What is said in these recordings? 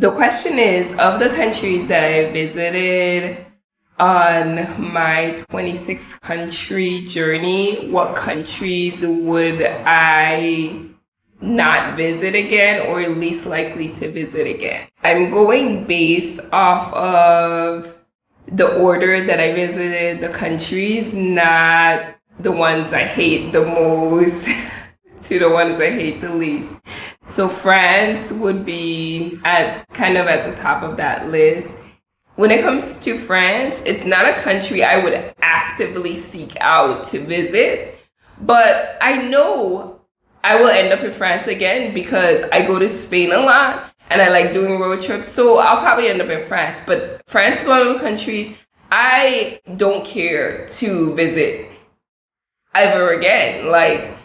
The question is, of the countries that I visited on my 26 country journey, what countries would I not visit again or least likely to visit again? I'm going based off of the order that I visited the countries, not the ones I hate the most to the ones I hate the least. So France would be at kind of at the top of that list. When it comes to France, it's not a country I would actively seek out to visit, but I know I will end up in France again because I go to Spain a lot and I like doing road trips. So I'll probably end up in France. But France is one of the countries I don't care to visit ever again. Like,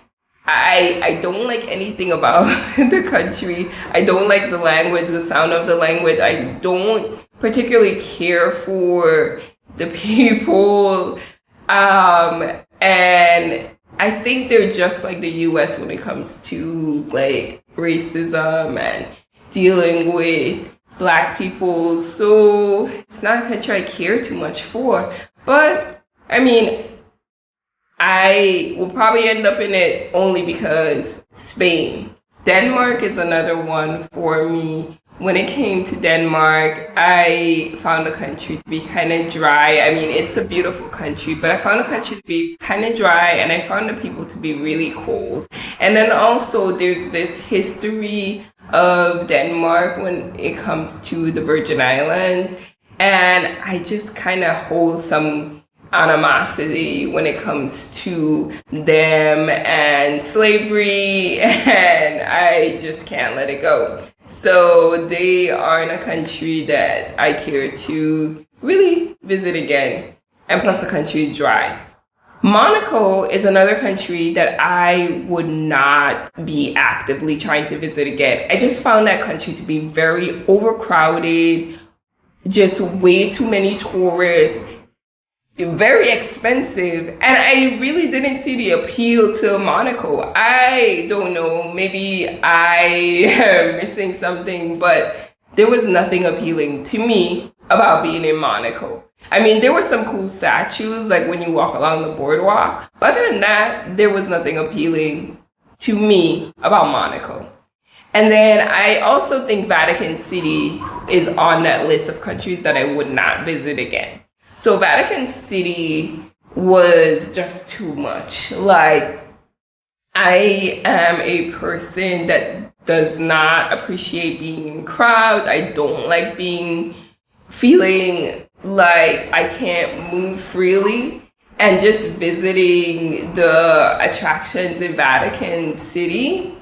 I don't like anything about the country. I don't like the language, the sound of the language. I don't particularly care for the people. And I think they're just like the US when it comes to like racism and dealing with Black people. So it's not a country I care too much for. But I mean, I will probably end up in it only because Spain. Denmark is another one for me. When it came to Denmark, I found the country to be kind of dry. I mean, it's a beautiful country, but I found the country to be kind of dry and I found the people to be really cold. And then also there's this history of Denmark when it comes to the Virgin Islands. And I just kind of hold some animosity when it comes to them and slavery, and I just can't let it go. So they aren't a country that I care to really visit again. And plus the country is dry. Monaco is another country that I would not be actively trying to visit again. I just found that country to be very overcrowded, just way too many tourists, very expensive, and I really didn't see the appeal to Monaco. I don't know, maybe I am missing something, but there was nothing appealing to me about being in Monaco. I mean, there were some cool statues, like when you walk along the boardwalk, but other than that, there was nothing appealing to me about Monaco. And then I also think Vatican City is on that list of countries that I would not visit again. So Vatican City was just too much. Like, I am a person that does not appreciate being in crowds. I don't like feeling like I can't move freely. And just visiting the attractions in Vatican City,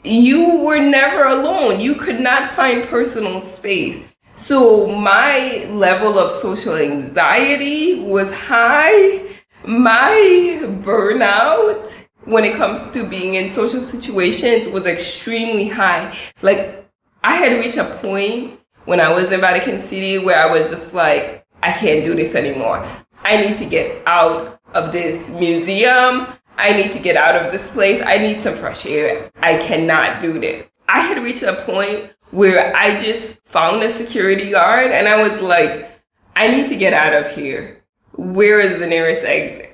you were never alone. You could not find personal space. So my level of social anxiety was high. My burnout when it comes to being in social situations was extremely high. Like, I had reached a point when I was in Vatican City where I was just like, I can't do this anymore. I need to get out of this museum. I need to get out of this place. I need some fresh air. I cannot do this. I had reached a point where I just found a security guard and I was like, I need to get out of here. Where is the nearest exit?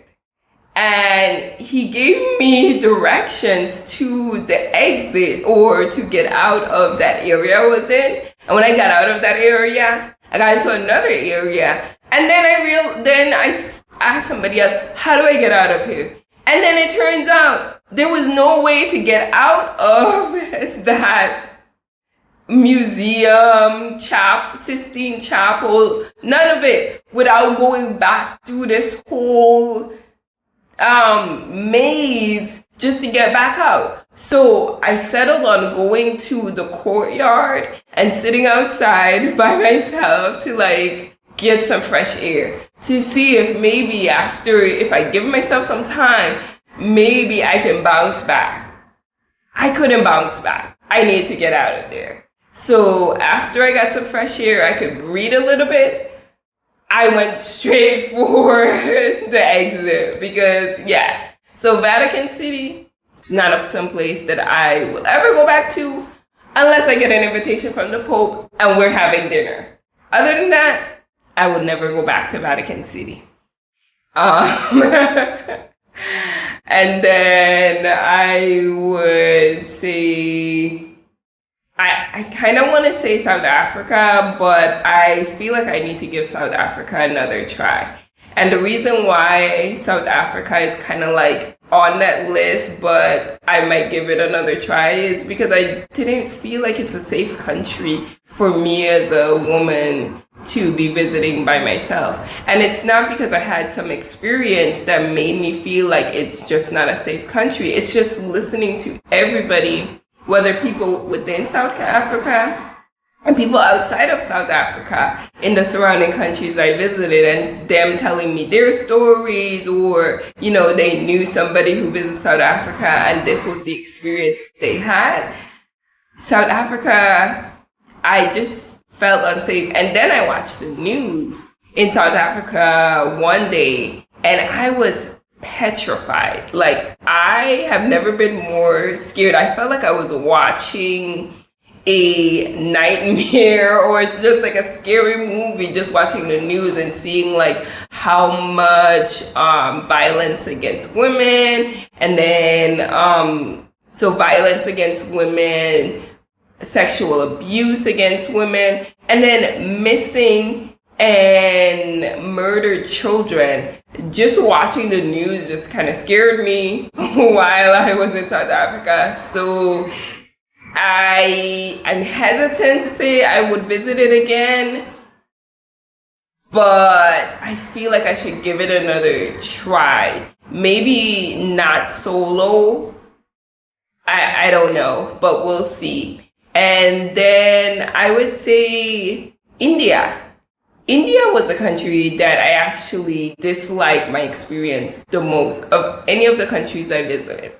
And he gave me directions to the exit or to get out of that area I was in. And when I got out of that area, I got into another area. And then I asked somebody else, how do I get out of here? And then it turns out there was no way to get out of that museum, Sistine Chapel, none of it, without going back through this whole maze just to get back out. So I settled on going to the courtyard and sitting outside by myself to like get some fresh air, to see if maybe if I give myself some time, maybe I can bounce back. I couldn't bounce back. I need to get out of there. So after I got some fresh air, I could read a little bit. I went straight for the exit because, So Vatican City, it's not some place that I will ever go back to. unless I get an invitation from the Pope and we're having dinner. Other than that, I would never go back to Vatican City. Um, and then I would say, I kind of want to say South Africa, but I feel like I need to give South Africa another try. And the reason why South Africa is kind of like on that list, but I might give it another try, is because I didn't feel like it's a safe country for me as a woman to be visiting by myself. And it's not because I had some experience that made me feel like it's just not a safe country. It's just listening to everybody, whether people within South Africa and people outside of South Africa in the surrounding countries I visited, and them telling me their stories, or, you know, they knew somebody who visited South Africa and this was the experience they had. South Africa, I just felt unsafe. And then I watched the news in South Africa one day and I was petrified. Like, I have never been more scared. I felt like I was watching a nightmare, or it's just like a scary movie, just watching the news and seeing like how much violence against women, and then so violence against women, sexual abuse against women, and then missing and murdered children. Just watching the news just kind of scared me while I was in South Africa. So I'm hesitant to say I would visit it again, but I feel like I should give it another try. Maybe not solo. I don't know, but we'll see. And then I would say India. India was a country that I actually disliked my experience the most of any of the countries I visited.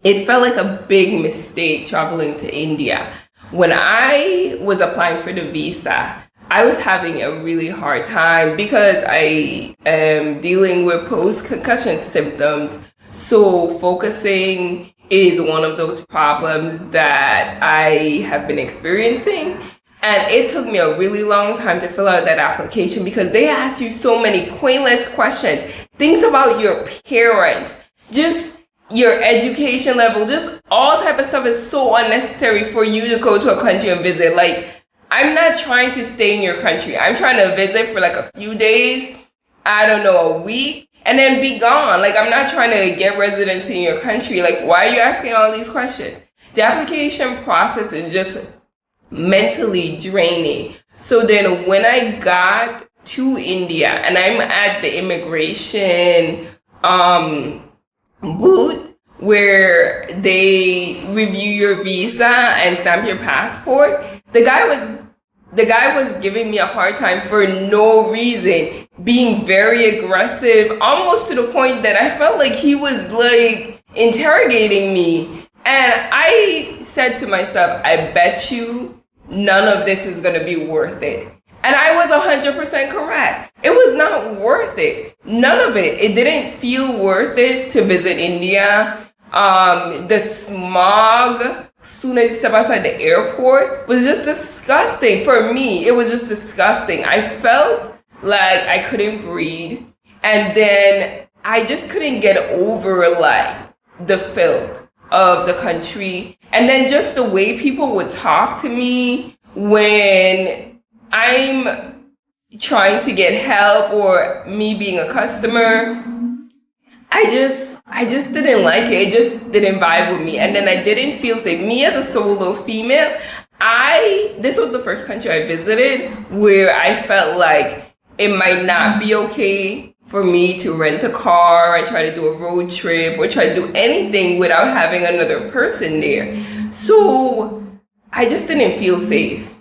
It felt like a big mistake traveling to India. When I was applying for the visa, I was having a really hard time because I am dealing with post-concussion symptoms. So focusing is one of those problems that I have been experiencing. And it took me a really long time to fill out that application because they ask you so many pointless questions. Things about your parents, just your education level, just all type of stuff is so unnecessary for you to go to a country and visit. Like, I'm not trying to stay in your country. I'm trying to visit for like a few days, I don't know, a week, and then be gone. Like, I'm not trying to get residency in your country. Like, why are you asking all these questions? The application process is just mentally draining. So then when I got to India and I'm at the immigration booth where they review your visa and stamp your passport, the guy was giving me a hard time for no reason, being very aggressive, almost to the point that I felt like he was like interrogating me. And I said to myself, I bet you none of this is going to be worth it. And I was 100% correct. It was not worth it. None of it. It didn't feel worth it to visit India. The smog, soon as you step outside the airport, was just disgusting. For me, it was just disgusting. I felt like I couldn't breathe. And then I just couldn't get over like the filth of the country. And then just the way people would talk to me when I'm trying to get help, or me being a customer, I just didn't like it. It just didn't vibe with me. And then I didn't feel safe. Me as a solo female, this was the first country I visited where I felt like it might not be okay for me to rent a car, I try to do a road trip, or try to do anything without having another person there. So I just didn't feel safe.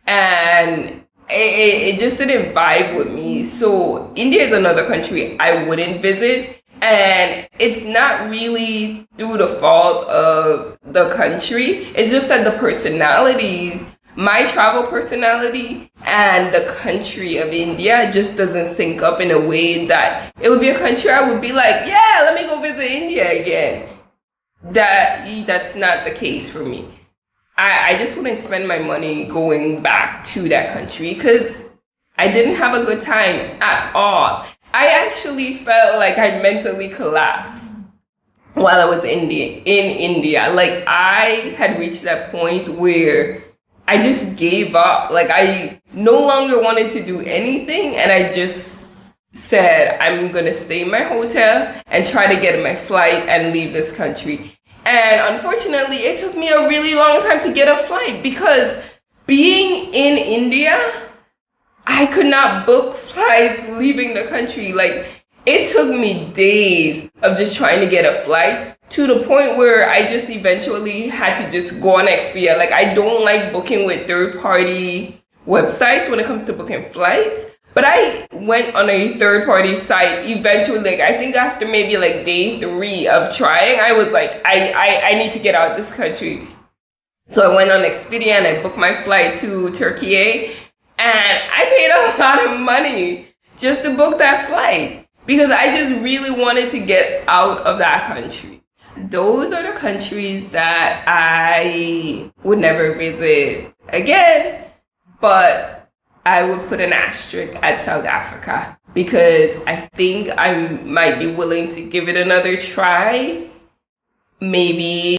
And it just didn't vibe with me. So India is another country I wouldn't visit. And it's not really through the fault of the country. It's just that the personalities, my travel personality and the country of India just doesn't sync up in a way that it would be a country I would be like, yeah, let me go visit India again. That's not the case for me. I just wouldn't spend my money going back to that country because I didn't have a good time at all. I actually felt like I mentally collapsed while I was in India. Like I had reached that point where I just gave up. Like I no longer wanted to do anything and I just said I'm gonna stay in my hotel and try to get my flight and leave this country. And unfortunately, it took me a really long time to get a flight because being in India, I could not book flights leaving the country. Like, it took me days of just trying to get a flight to the point where I just eventually had to just go on Expedia. Like, I don't like booking with third party websites when it comes to booking flights. But I went on a third party site eventually, like I think after maybe like day 3 of trying, I was like, I need to get out of this country. So I went on Expedia and I booked my flight to Turkey and I paid a lot of money just to book that flight because I just really wanted to get out of that country. Those are the countries that I would never visit again, but I would put an asterisk at South Africa because I think I might be willing to give it another try. Maybe